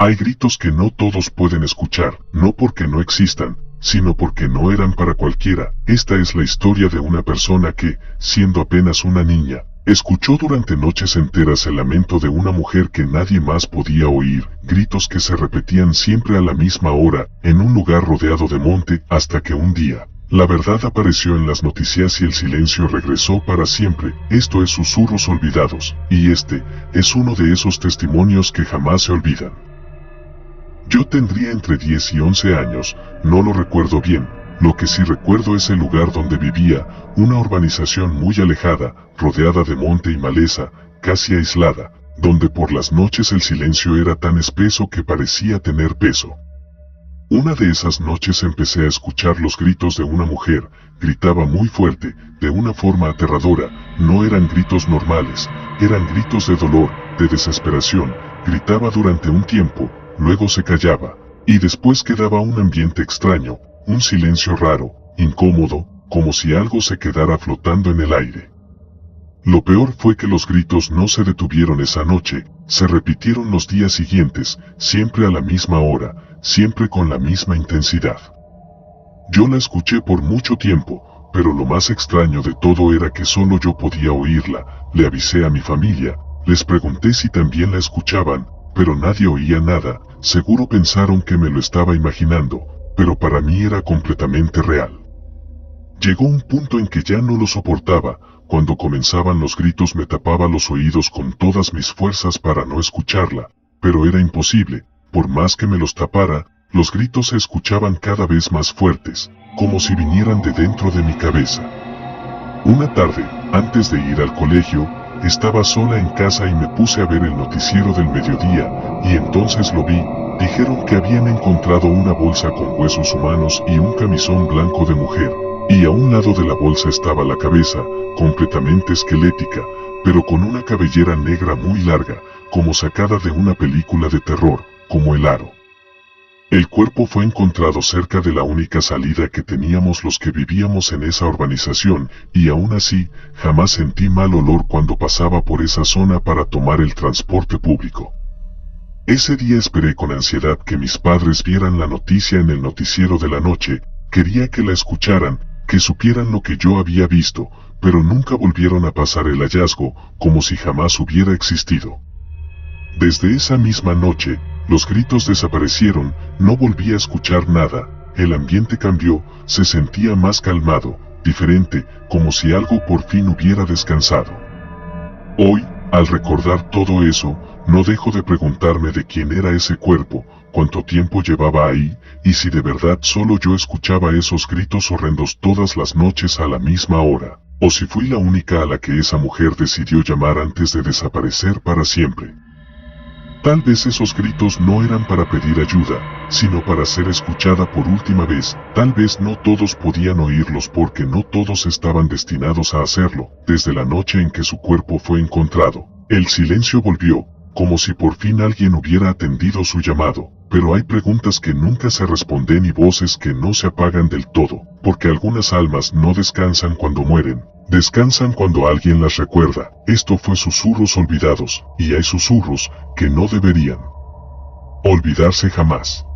Hay gritos que no todos pueden escuchar, no porque no existan, sino porque no eran para cualquiera. Esta es la historia de una persona que, siendo apenas una niña, escuchó durante noches enteras el lamento de una mujer que nadie más podía oír, gritos que se repetían siempre a la misma hora, en un lugar rodeado de monte, hasta que un día, la verdad apareció en las noticias y el silencio regresó para siempre. Esto es Susurros Olvidados, y este es uno de esos testimonios que jamás se olvidan. Yo tendría entre 10 y 11 años, no lo recuerdo bien. Lo que sí recuerdo es el lugar donde vivía, una urbanización muy alejada, rodeada de monte y maleza, casi aislada, donde por las noches el silencio era tan espeso que parecía tener peso. Una de esas noches empecé a escuchar los gritos de una mujer, gritaba muy fuerte, de una forma aterradora, no eran gritos normales, eran gritos de dolor, de desesperación, gritaba durante un tiempo, luego se callaba, y después quedaba un ambiente extraño, un silencio raro, incómodo, como si algo se quedara flotando en el aire. Lo peor fue que los gritos no se detuvieron esa noche, se repitieron los días siguientes, siempre a la misma hora, siempre con la misma intensidad. Yo la escuché por mucho tiempo, pero lo más extraño de todo era que solo yo podía oírla. Le avisé a mi familia, les pregunté si también la escuchaban, pero nadie oía nada. Seguro pensaron que me lo estaba imaginando, pero para mí era completamente real. Llegó un punto en que ya no lo soportaba. Cuando comenzaban los gritos me tapaba los oídos con todas mis fuerzas para no escucharla, pero era imposible. Por más que me los tapara, los gritos se escuchaban cada vez más fuertes, como si vinieran de dentro de mi cabeza. Una tarde, antes de ir al colegio, estaba sola en casa y me puse a ver el noticiero del mediodía, y entonces lo vi. Dijeron que habían encontrado una bolsa con huesos humanos y un camisón blanco de mujer, y a un lado de la bolsa estaba la cabeza, completamente esquelética, pero con una cabellera negra muy larga, como sacada de una película de terror, como El Aro. El cuerpo fue encontrado cerca de la única salida que teníamos los que vivíamos en esa urbanización, y aún así, jamás sentí mal olor cuando pasaba por esa zona para tomar el transporte público. Ese día esperé con ansiedad que mis padres vieran la noticia en el noticiero de la noche, quería que la escucharan, que supieran lo que yo había visto, pero nunca volvieron a pasar el hallazgo, como si jamás hubiera existido. Desde esa misma noche, los gritos desaparecieron, no volví a escuchar nada, el ambiente cambió, se sentía más calmado, diferente, como si algo por fin hubiera descansado. Hoy, al recordar todo eso, no dejo de preguntarme de quién era ese cuerpo, cuánto tiempo llevaba ahí, y si de verdad solo yo escuchaba esos gritos horrendos todas las noches a la misma hora, o si fui la única a la que esa mujer decidió llamar antes de desaparecer para siempre. Tal vez esos gritos no eran para pedir ayuda, sino para ser escuchada por última vez. Tal vez no todos podían oírlos porque no todos estaban destinados a hacerlo. Desde la noche en que su cuerpo fue encontrado, el silencio volvió, como si por fin alguien hubiera atendido su llamado. Pero hay preguntas que nunca se responden y voces que no se apagan del todo, porque algunas almas no descansan cuando mueren, descansan cuando alguien las recuerda. Esto fue Susurros Olvidados, y hay susurros que no deberían olvidarse jamás.